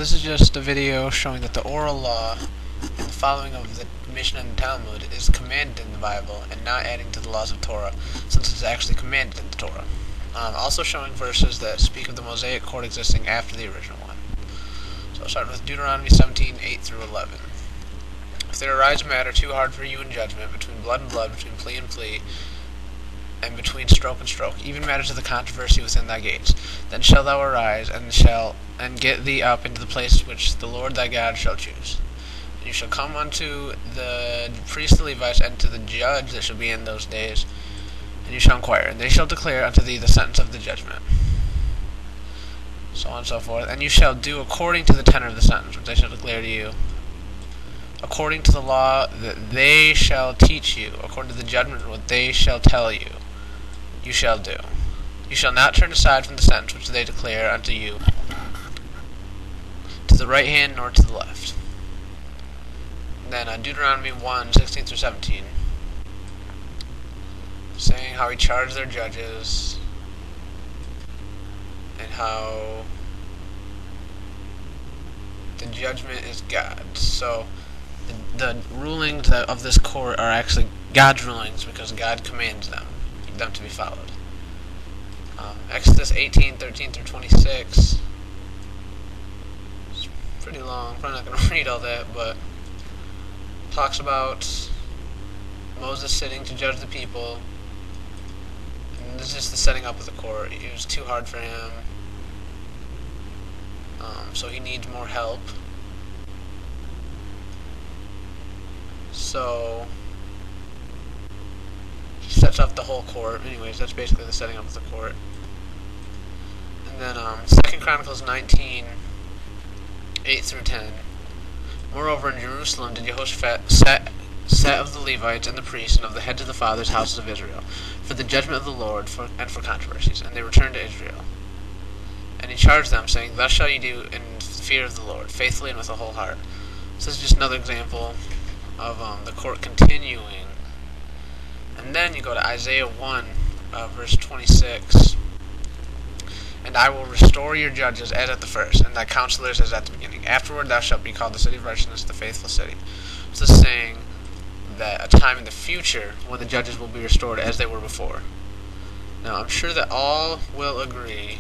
This is just a video showing that the oral law and the following of the Mishnah and the Talmud is commanded in the Bible and not adding to the laws of Torah, since it's actually commanded in the Torah. Also showing verses that speak of the Mosaic court existing after the original one. So starting with Deuteronomy 17:8-11. If there arise a matter too hard for you in judgment, between blood and blood, between plea and plea, and between stroke and stroke, even matters of the controversy within thy gates, then shalt thou arise and get thee up into the place which the Lord thy God shall choose. And you shall come unto the priest the Levites and to the judge that shall be in those days, and you shall inquire, and they shall declare unto thee the sentence of the judgment. So on and so forth. And you shall do according to the tenor of the sentence which they shall declare to you, according to the law that they shall teach you, according to the judgment what they shall tell you, you shall do. You shall not turn aside from the sentence which they declare unto you, to the right hand nor to the left. And then Deuteronomy 1:16-17, saying how he charged their judges and how the judgment is God's. So the rulings of this court are actually God's rulings because God commands them to be followed. Exodus 18:13-26. It's pretty long. Probably not going to read all that, but talks about Moses sitting to judge the people. And this is just the setting up of the court. It was too hard for him, so he needs more help. So he sets up the whole court. Anyways, that's basically the setting up of the court. And then 2 Chronicles 19:8-10. Moreover, in Jerusalem did Jehoshaphat set of the Levites and the priests and of the heads of the fathers' houses of Israel, for the judgment of the Lord and for controversies. And they returned to Israel. And he charged them, saying, Thus shall ye do in fear of the Lord, faithfully and with a whole heart. So this is just another example of the court continuing. And then you go to Isaiah 1, verse 26. And I will restore your judges as at the first, and thy counselors as at the beginning. Afterward thou shalt be called the city of righteousness, the faithful city. So this is saying that a time in the future when the judges will be restored as they were before. Now I'm sure that all will agree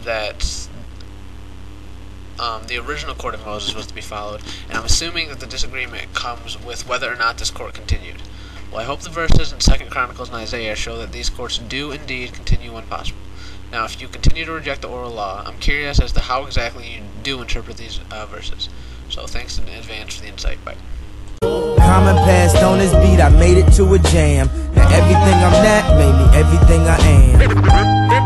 that the original court of Moses was to be followed, and I'm assuming that the disagreement comes with whether or not this court continued. Well, I hope the verses in 2 Chronicles and Isaiah show that these courts do indeed continue when possible. Now, if you continue to reject the oral law, I'm curious as to how exactly you do interpret these verses. So thanks in advance for the insight. Bye. Common passed on this beat, I made it to a jam. And everything I'm not made me everything I am.